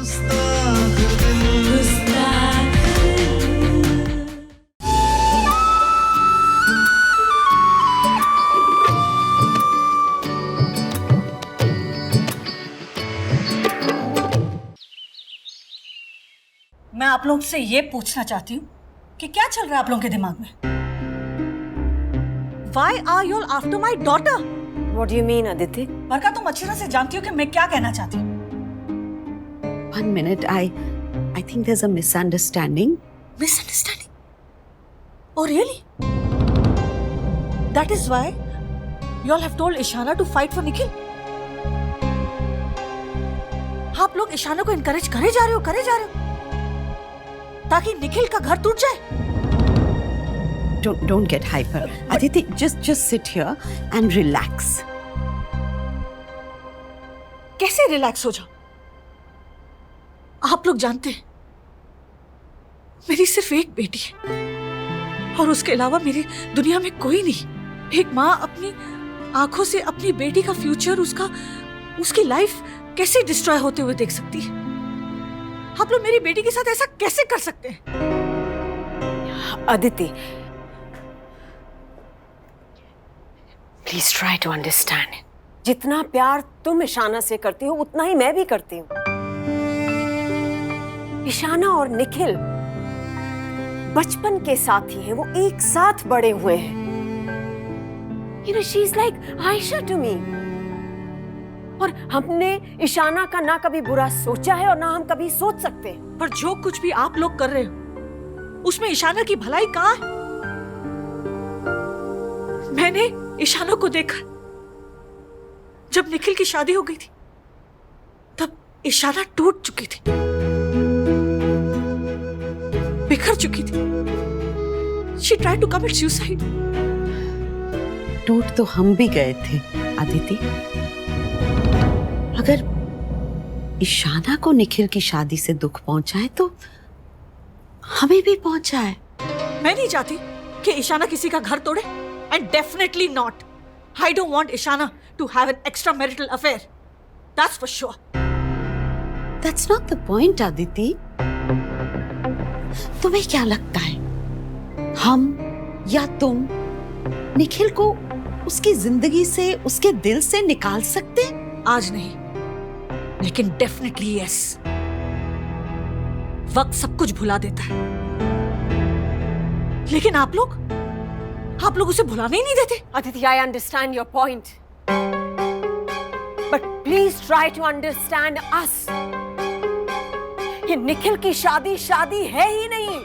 मैं आप लोग से ये पूछना चाहती हूँ कि क्या चल रहा है आप लोगों के दिमाग में? Why are you all after my daughter? What do you mean, Aditi? बरका, तुम अच्छी तरह से जानती हो कि मैं क्या कहना चाहती हूँ। 1 minute, I think there's a misunderstanding. Misunderstanding? Oh really? That is why you all have told Ishana to fight for Nikhil? आप लोग ईशाना को इनकरेज करे जा रहे हो ताकि निखिल का घर टूट जाए। Don't get hyper. Aditi, just sit here and relax. कैसे रिलैक्स हो जाओ? आप लोग जानते हैं मेरी सिर्फ एक बेटी है और उसके अलावा मेरी दुनिया में कोई नहीं। एक माँ अपनी आंखों से अपनी बेटी का फ्यूचर, उसकी लाइफ कैसे डिस्ट्रॉय होते हुए देख सकती है? आप लोग मेरी बेटी के साथ ऐसा कैसे कर सकते हैं? Aditi, please try to understand. जितना प्यार तुम ईशाना से करती हो उतना ही मैं भी करती हूँ। ईशाना और निखिल बचपन के साथी हैं, वो एक साथ बड़े हुए हैं। You know, she's like Aisha to me. और हमने ईशाना का ना कभी बुरा सोचा है और ना हम कभी सोच सकते हैं। पर जो कुछ भी आप लोग कर रहे हो उसमें ईशाना की भलाई कहाँ है? मैंने ईशाना को देखा जब निखिल की शादी हो गई थी, तब ईशाना टूट चुकी थी, बिखर चुकी थी। She tried to commit suicide. टूट तो हम भी गए थे अदिति। अगर ईशाना को निखिल की शादी से दुख पहुंचा है तो हमें भी पहुंचा है। मैं नहीं चाहती कि ईशाना किसी का घर तोड़े, and definitely not. I don't want Ishana to have an extramarital affair. That's for sure. That's not the point, Aditi. तुम्हें क्या लगता है हम या तुम निखिल को उसकी जिंदगी से, उसके दिल से निकाल सकते हैं? आज नहीं, लेकिन डेफिनेटली यस। वक्त सब कुछ भुला देता है, लेकिन आप लोग उसे भुलाने ही नहीं देते। Aditi, I understand your point, but please try to understand us. ये निखिल की शादी है ही नहीं।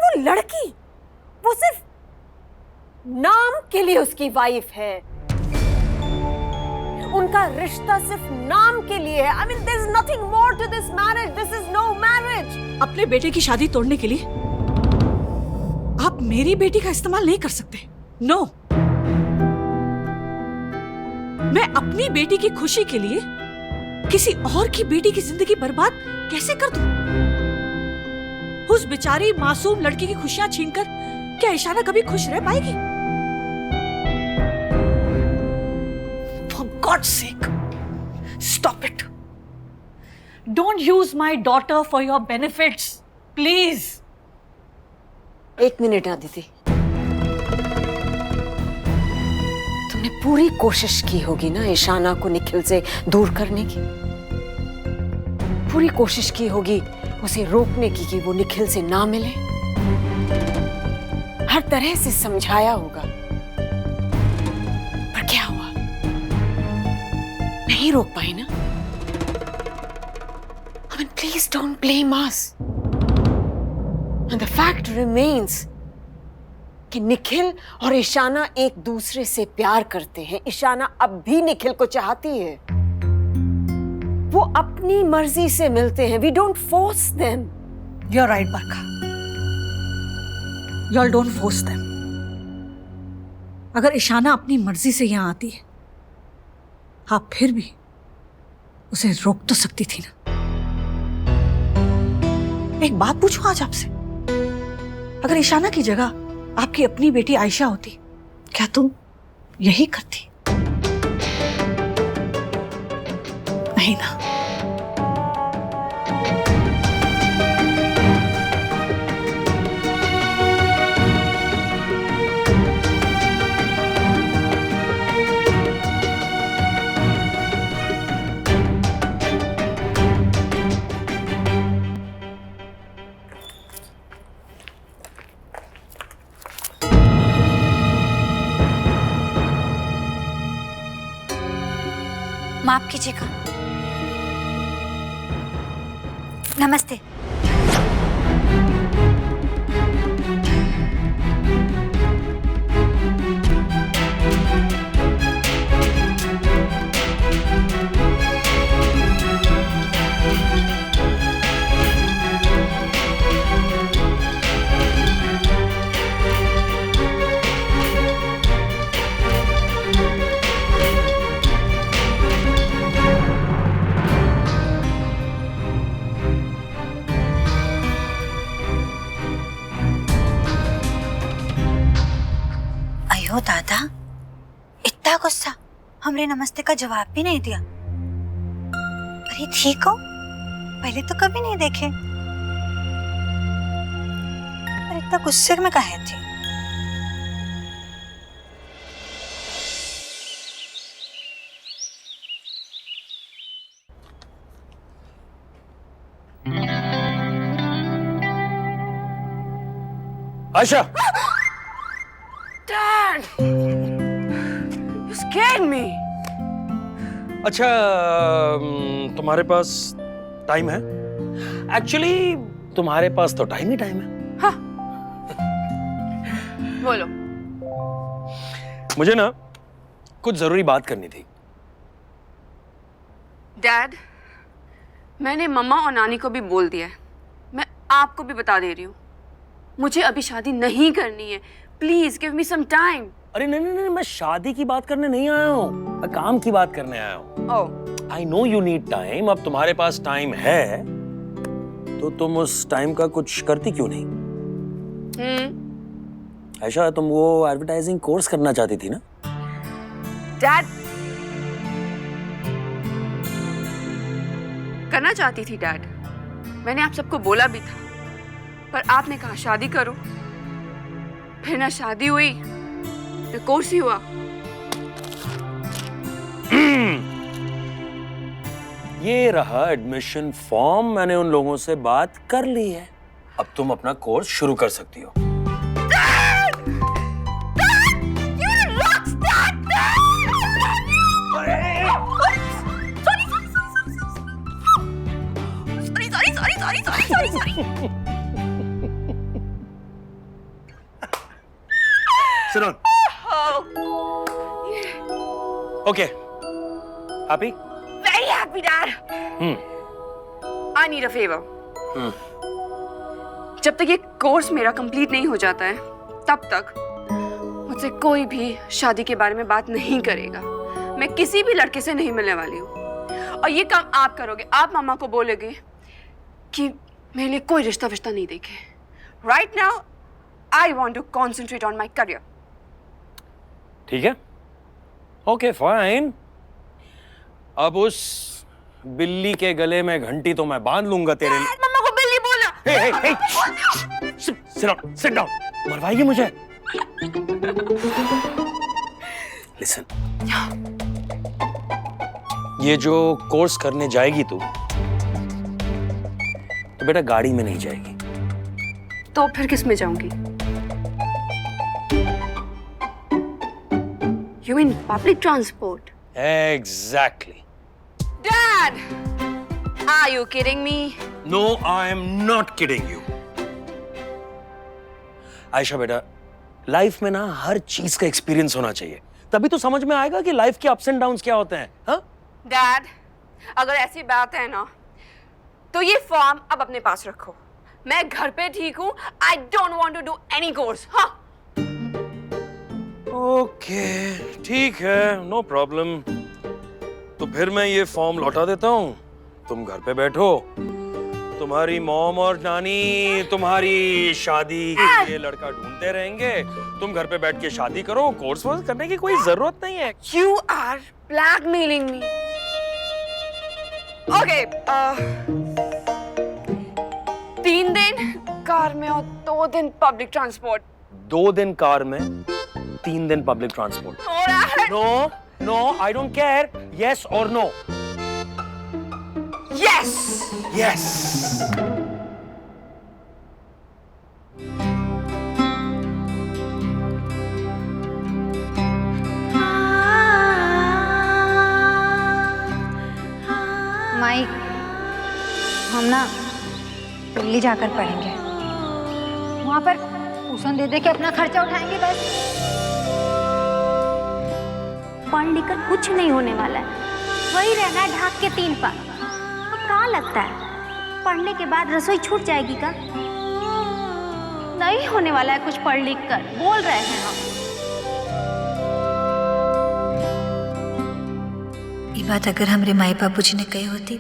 वो लड़की, वो सिर्फ नाम के लिए उसकी वाइफ है। उनका रिश्ता सिर्फ नाम के लिए है। I mean, there's nothing more to this marriage. This is no marriage. अपने बेटे की शादी तोड़ने के लिए आप मेरी बेटी का इस्तेमाल नहीं कर सकते। नो, मैं अपनी बेटी की खुशी के लिए किसी और की बेटी की जिंदगी बर्बाद कैसे कर दूं? उस बेचारी मासूम लड़की की खुशियां छीनकर क्या ईशाना कभी खुश रह पाएगी? For God's sake, stop it. Don't use my daughter for your benefits, please. एक मिनट आदिति, तुमने पूरी कोशिश की होगी ना ईशाना को निखिल से दूर करने की। पूरी कोशिश की होगी उसे रोकने की कि वो निखिल से ना मिले। हर तरह से समझाया होगा, पर क्या हुआ? नहीं रोक पाए ना। I mean, please don't blame us. And the fact remains कि निखिल और ईशाना एक दूसरे से प्यार करते हैं। ईशाना अब भी निखिल को चाहती है। वो अपनी मर्जी से मिलते हैं। We don't force them. You're right, Barka. Y'all don't force them. अगर ईशाना अपनी मर्जी से यहाँ आती है, आप फिर भी उसे रोक तो सकती थी ना। एक बात पूछूं आज आपसे, अगर ईशाना की जगह आपकी अपनी बेटी आयशा होती, क्या तुम यही करती? नहीं ना। माफ कीजिएगा। नमस्ते। अयो दादा, इतना गुस्सा, हमरे नमस्ते का जवाब भी नहीं दिया। अरे ठीक हो, पहले तो कभी नहीं देखे। अरे इतना गुस्से में काहे थे? Ayesha, Dad! You scared me. अच्छा तुम्हारे पास टाइम है? एक्चुअली तुम्हारे पास तो टाइम ही टाइम है। हाँ। बोलो। मुझे ना कुछ जरूरी बात करनी थी। डैड, मैंने मम्मा और नानी को भी बोल दिया है। मैं आपको भी बता दे रही हूँ, मुझे अभी शादी नहीं करनी है। Please give me some time. अरे नहीं नहीं नहीं, मैं शादी की बात करने नहीं आया हूँ, मैं काम की बात करने आया हूँ। Oh, I know you need time. अब तुम्हारे पास टाइम है तो तुम उस टाइम का कुछ करती क्यों नहीं? आयशा, तुम वो एडवर्टाइजिंग कोर्स करना चाहती थी ना? डैड, करना चाहती थी डैड। मैंने आप सबको बोला भी था, पर आपने कहा शादी करो। फिर ना शादी हुई ना कोर्स ही हुआ। ये रहा एडमिशन फॉर्म, मैंने उन लोगों से बात कर ली है। अब तुम अपना कोर्स शुरू कर सकती हो। Sit down. Okay. Happy? Very happy, Dad. I need a favor. जब तक ये कोर्स मेरा कंप्लीट नहीं हो जाता है, तब तक मुझसे कोई भी शादी के बारे में बात नहीं करेगा। मैं किसी भी लड़के से नहीं मिलने वाली हूँ। और ये काम आप करोगे। आप मामा को बोलोगे कि मेरे लिए कोई रिश्ता विश्ता नहीं देखे। Right now, I want to concentrate on my career. ठीक है? Okay, fine. अब उस बिल्ली के गले में घंटी तो मैं बांध लूंगा तेरे लिए। मम्मा को बिल्ली बोला। Hey, hey, hey! Sit down. मरवाएगी मुझे? Listen. ये जो कोर्स करने जाएगी तू, तो बेटा गाड़ी में नहीं जाएगी। तो फिर किस में जाऊंगी? You mean public transport? Exactly. Dad, are you kidding me? No, I am not kidding you. Ayesha बेटा, लाइफ में ना हर चीज का एक्सपीरियंस होना चाहिए, तभी तो समझ में आएगा कि लाइफ के अप्स एंड डाउन्स क्या होते हैं। हाँ? Dad, अगर ऐसी बात है ना, तो ये फॉर्म अब अपने पास रखो। मैं घर पे ठीक हूँ। I don't want to do any course. हाँ? ओके, ठीक है, नो प्रॉब्लम। तो फिर मैं ये फॉर्म लौटा देता हूँ, तुम घर पे बैठो। तुम्हारी मॉम और नानी तुम्हारी शादी के लिए लड़का ढूंढते रहेंगे, तुम घर पे बैठ के शादी करो। कोर्स वोर्स करने की कोई जरूरत नहीं है। You are blackmailing me. Okay 3 दिन कार में और 2 दिन पब्लिक ट्रांसपोर्ट। 2 दिन कार में, 3 दिन public transport. No no, I don't care, yes और नो। Yes yes. माई, हम ना दिल्ली जाकर पढ़ेंगे। वहां पर ट्यूशन दे दे के अपना खर्चा उठाएंगे बस। पढ़ लिख कर कुछ नहीं होने वाला है, वही रहना है ढाक के 3 पार। अब कहाँ लगता है पढ़ने के बाद रसोई छूट जाएगी का? नहीं होने वाला है कुछ पढ़ लिख कर, बोल रहे हैं हम। ये बात अगर हमारे माई बाबूजी ने कही होती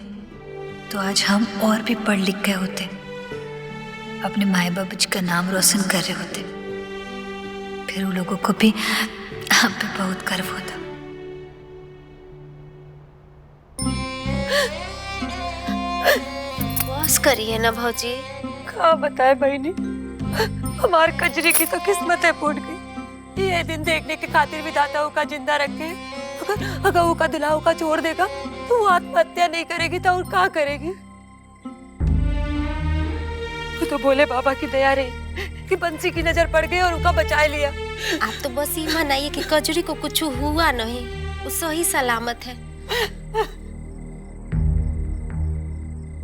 तो आज हम और भी पढ़ लिख गए होते, अपने माई बाबूजी का नाम रोशन कर रहे होते। फिर उन लोगों को भी हम पे बहुत गर्व होता। बस करिए ना भौजी। क्या बताए बहनी, हमार कजरी की तो किस्मत है फूट गई। ये दिन देखने के खातिर विधाता का जिंदा रखे। अगर वो का दुल्हा का छोड़ देगा तो वो आत्महत्या नहीं करेगी तो और क्या करेगी? वो तो बोले बाबा की दया रही कि बंसी की नजर पड़ गई और उनका बचा लिया। आप तो बस ये मनाइए कि कजरी को कुछ हुआ नहीं, वो सही सलामत है।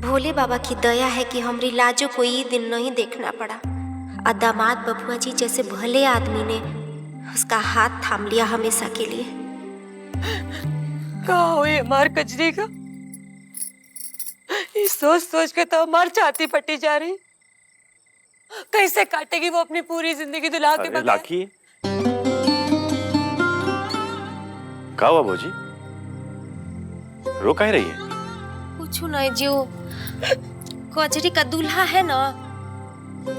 भोले बाबा की दया है कि हमारी लाजो को ये दिन नहीं देखना पड़ा। और दामाद बबुआ जी जैसे भले आदमी ने उसका हाथ थाम लिया हमेशा के लिए। क्या हुई हमार कजरी का? ये सोच सोच के तो हमार छाती फटी जा रही। कैसे काटेगी वो अपनी पूरी जिंदगी दुल्हा के बगैर? लाखी, क्या हुआ भौजी? रो काहे रही है? कुछ नहीं जो कजरी का दूल्हा है ना,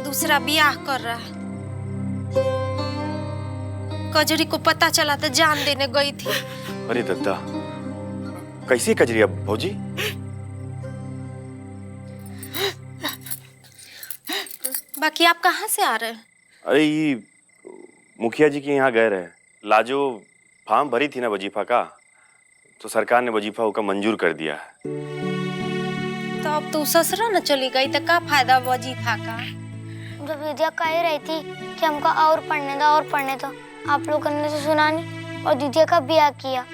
दूसरा ब्याह कर रहा है। कजरी को पता चला तो जान देने गई थी। अरे दद्दा, कैसी कजरी अब भौजी? बाकी आप कहाँ से आ रहे हैं? अरे ये मुखिया जी के यहाँ गए रहे। लाजो फॉर्म भरी थी ना वजीफा का, तो सरकार ने वजीफा का मंजूर कर दिया है। तो अब तो ससुरा न चली गई तो क्या फायदा वजीफा का? जब विद्या कह रही थी कि हमको और पढ़ने दो, आप लोगों ने तो सुना नहीं और दीदी का ब्याह किया।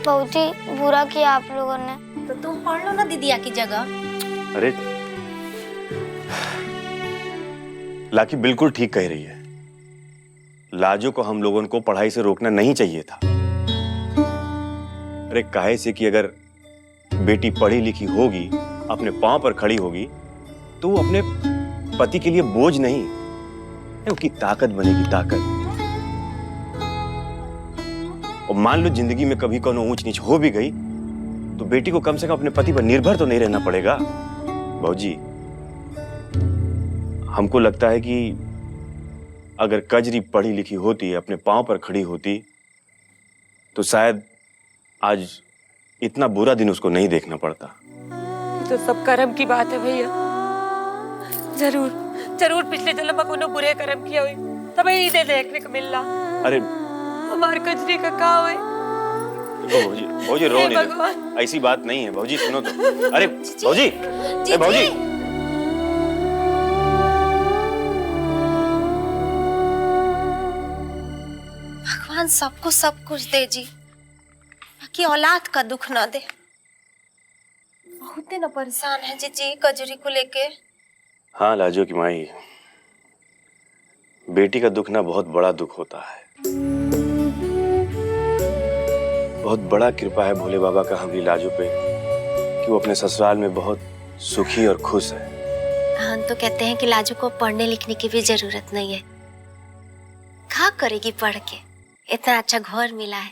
बहुत ही बुरा किया आप लोगों ने। तो तुम पढ़ लो ना दीदिया की जगह। अरे लाकी बिल्कुल ठीक कह रही है। लाजो को हम लोगों को पढ़ाई से रोकना नहीं चाहिए था। अरे काहे से कि अगर बेटी पढ़ी लिखी होगी, अपने पांव पर खड़ी होगी, तो वो अपने पति के लिए बोझ नहीं, उसकी ताकत बनेगी, ताकत। और मान लो जिंदगी में कभी कोनो ऊंच नीच हो भी गई तो बेटी को कम से कम अपने पति पर निर्भर तो नहीं रहना पड़ेगा। भाऊजी, हमको लगता है कि अगर कजरी पढ़ी लिखी होती, अपने पांव पर खड़ी होती, तो शायद आज इतना बुरा दिन उसको नहीं देखना पड़ता। तो सब कर्म की बात है भैया। जरूर जरूर पिछले जन्म में कोनो बुरे कर्म किया हुई तब ये देखने को मिल रहा। अरे हमारे कजरी का क्या हुए? भाऊजी, भाऊजी रो नहीं रहे। ऐसी बात नहीं है भाऊजी, सुनो तो। अरे भाऊजी, अरे भाऊजी, भगवान सबको सब कुछ दे जी, बाकी औलाद का दुख ना दे। बहुत न परेशान है जी कजरी को लेके। हाँ लाजो की माई, बेटी का दुख ना बहुत बड़ा दुख होता है। बहुत बड़ा कृपा है भोले बाबा का हमारी लाजो पे कि वो अपने ससुराल में बहुत सुखी और खुश है। हम तो कहते हैं कि लाजो को पढ़ने लिखने की भी जरूरत नहीं है। क्या करेगी पढ़ के? इतना अच्छा घर मिला है,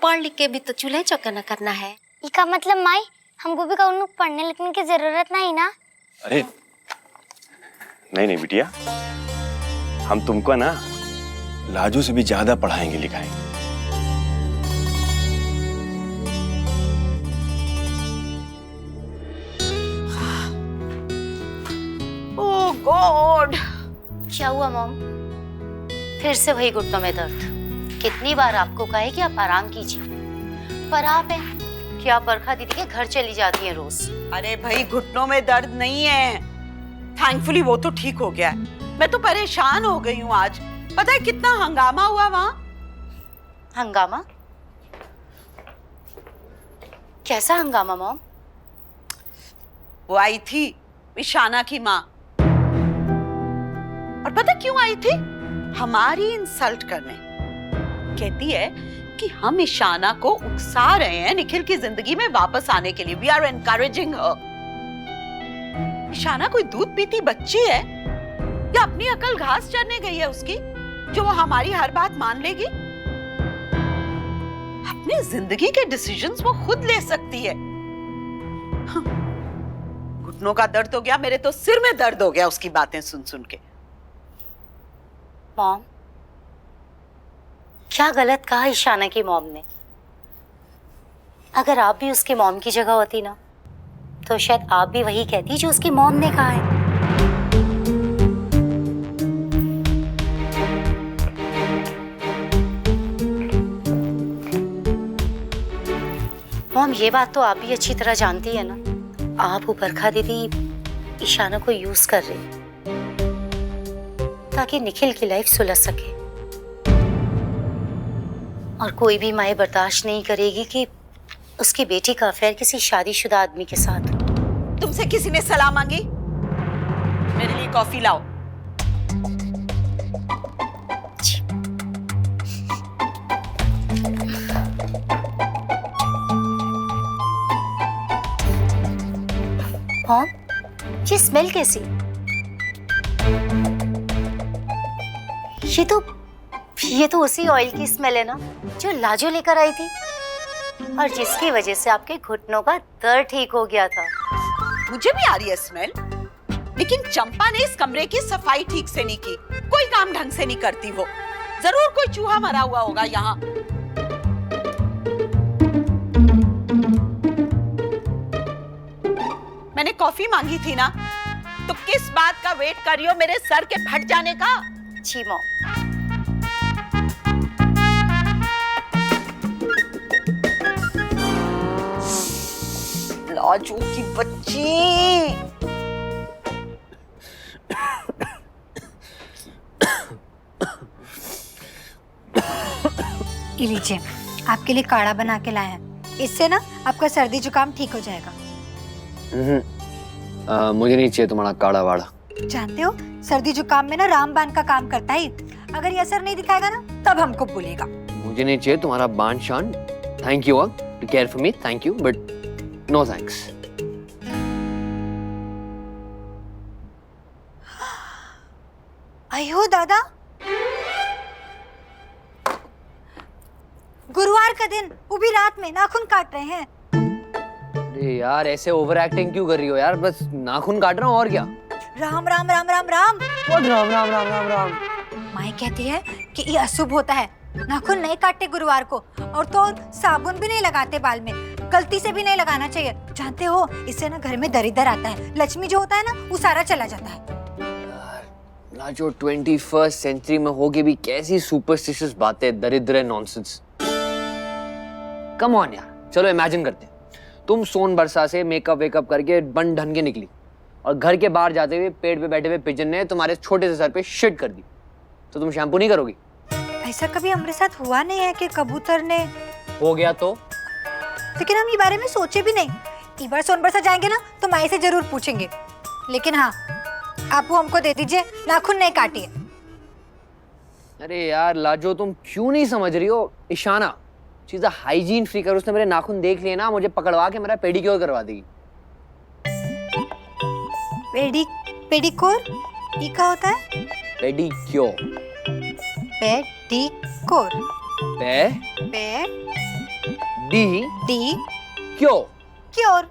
पढ़ लिख के भी तो चूल्हे चौका न करना है। इसका मतलब माई हमको भी कहूँ पढ़ने लिखने की जरूरत नहीं ना? अरे नहीं नहीं बिटिया, हम तुमको ना लाजो से भी ज्यादा पढ़ाएंगे लिखाएंगे। क्या हुआ मॉम? फिर से वही घुटनों में दर्द? कितनी बार आपको कहा है कि आप आराम कीजिए, पर आप हैं कि आप बरखा दीदी के घर चली जाती हैं रोज। अरे भाई, घुटनों में दर्द नहीं है, थैंकफुली वो तो ठीक हो गया है। मैं तो परेशान हो गई हूँ आज। पता है कितना हंगामा हुआ वहाँ? हंगामा? कैसा हंगामा मॉम? वो आई थी ईशाना की माँ, और पता क्यों आई थी? हमारी इंसल्ट करने। कहती है कि हम ईशाना को उकसा रहे हैं निखिल की जिंदगी में वापस आने के लिए। वी आर एनकरेजिंग हर। ईशाना कोई दूध पीती बच्ची है या अपनी अकल घास चरने गई है उसकी, जो वो हमारी हर बात मान लेगी? अपनी जिंदगी के डिसीजंस वो खुद ले सकती है। घुटनों का दर्द हो गया, मेरे तो सिर में दर्द हो गया उसकी बातें सुन सुन के। मॉम, क्या गलत कहा ईशाना की मॉम ने? अगर आप भी उसके मॉम की जगह होती ना, तो शायद आप भी वही कहती जो उसकी मॉम ने कहा है। मॉम, ये बात तो आप भी अच्छी तरह जानती है ना, आप वो बरखा दीदी ईशाना को यूज कर रही है ताकि निखिल की लाइफ सुलझ सके। और कोई भी माँ बर्दाश्त नहीं करेगी कि उसकी बेटी का अफेयर किसी शादीशुदा आदमी के साथ हो। तुमसे किसी ने सलाह मांगी? मेरे लिए कॉफी लाओ। हाँ, ये स्मेल कैसी? ये तो उसी ऑयल की स्मेल है ना जो लाजो लेकर आई थी, और जिसकी वजह से आपके घुटनों का दर्द ठीक हो गया था। मुझे भी आ रही है स्मेल, लेकिन चंपा ने इस कमरे की सफाई ठीक से नहीं की। कोई काम ढंग से नहीं करती वो। जरूर कोई चूहा मरा हुआ होगा यहाँ। मैंने कॉफी मांगी थी ना, तो किस बात का वेट कर रही हो मेरे सर के फट जाने का? जी मॉम। लाजू की बच्ची। ये लीजिए, आपके लिए काढ़ा बना के लाया है। इससे ना आपका सर्दी जुकाम ठीक हो जाएगा। मुझे नहीं चाहिए तुम्हारा काढ़ा वाड़ा। जानते हो, सर्दी जुकाम में ना रामबाण का काम करता है। अगर ये असर नहीं दिखाएगा ना, तब हमको बोलेगा। मुझे नहीं चाहिए तुम्हारा बाण शान। Thank you to care for me, thank you, but no thanks. अयो दादा, गुरुवार का दिन, वो भी रात में नाखून काट रहे हैं। अरे यार, ऐसे ओवर एक्टिंग क्यों कर रही हो यार? बस नाखून काट रहा हूँ, और क्या? राम राम राम राम राम। What राम राम राम राम राम? माई कहती है कि ये अशुभ होता है, नाखून नहीं काटते गुरुवार को, और तो और साबुन भी नहीं लगाते बाल में, गलती से भी नहीं लगाना चाहिए। जानते हो, इससे ना घर में दरिद्र आता है, लक्ष्मी जो होता है ना, वो सारा चला जाता है। जो 21st सेंचुरी में होगी भी कैसी सुपरस्टिशियस बातें, दरिद्र नॉनसेंस। कम ऑन यार, चलो इमेजिन करते हैं तुम सोन बरसा से मेकअप वेकअप करके बन ढन के निकली, और घर के बाहर जाते हुए पेड़ पे बैठे हुए पिजन ने तुम्हारे छोटे से सर पे शिट कर दी, तो तुम शैम्पू नहीं करोगी? ऐसा कभी हमारे साथ हुआ नहीं है कि कबूतर ने। हो गया तो? लेकिन हम ये बारे में सोचे भी नहीं। एक बार सोन बरसा जाएंगे ना, तो माई से जरूर पूछेंगे। लेकिन हाँ, आप वो हमको दे दीजिए, नाखून नहीं काटिए। अरे यार लाजो, तुम क्यों नहीं समझ रही हो? ईशाना चीज हाइजीन फ्रीक है, उसने मेरे नाखून देख लिए ना, मुझे पकड़वा के मेरा पेडिक्योर करवा देगी। पेडिक्योर? ये क्या होता है? पेडिक्योर। पेडिक्योर। D cure.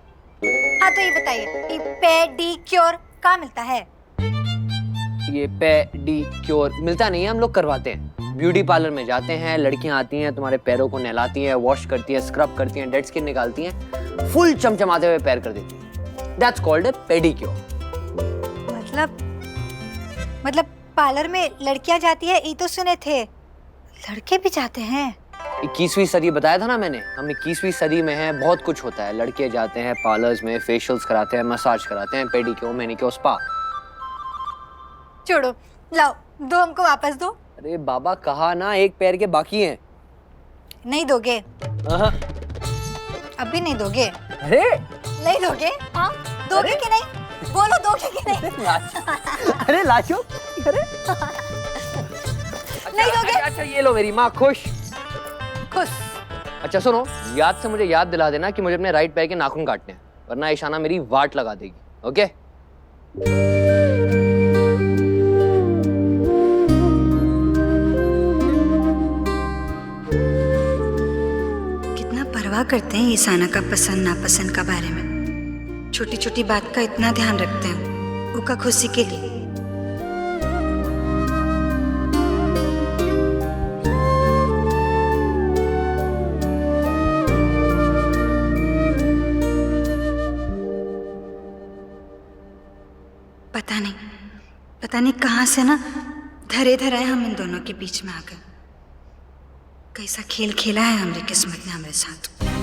हाँ, तो ये बताइए, ये पेडिक्योर कहाँ मिलता है? ये पेडिक्योर मिलता नहीं है, हम लोग करवाते हैं। ब्यूटी पार्लर में जाते हैं, लड़कियां आती हैं, तुम्हारे पैरों को नहलाती हैं, वॉश करती हैं, स्क्रब करती हैं, डेड स्किन निकालती हैं, फुल चमचमाते हुए पैर कर देती हैं। That's called a pedicure. मतलब पार्लर में लड़कियां जाती है ये तो सुने थे, लड़के भी जाते हैं? 21वीं सदी बताया था ना मैंने, हम 21वीं सदी में हैं, बहुत कुछ होता है। लड़के जाते हैं पार्लर्स में, फेशियल्स कराते हैं, मसाज कराते हैं, पेडिक्योर, मैनिक्योर, स्पा। छोड़ो, लाओ दो, हमको वापस दो। अरे बाबा कहा ना, एक पैर के बाकी हैं। नहीं दोगे? हाँ। अभी नहीं दोगे? अरे नहीं दोगे? हाँ दोगे कि नहीं? बोलो दोगे कि नहीं? अरे लाचो, अरे नहीं दोगे? अच्छा ये लो, मेरी माँ खुश। खुश? अच्छा सुनो, याद से मुझे याद दिला देना कि मुझे अपने राइट पैर के नाखून काटने हैं, वरना ईशाना मेरी वाट लगा देगी। ओके? कितना परवाह करते हैं ईशाना का पसंद नापसंद का बारे में, छोटी छोटी बात का इतना ध्यान रखते हैं उनका खुशी के लिए। पता नहीं कहाँ से ना धरे धराए हम इन दोनों के बीच में आ गए। कैसा खेल खेला है हमारी किस्मत ने हमारे साथ।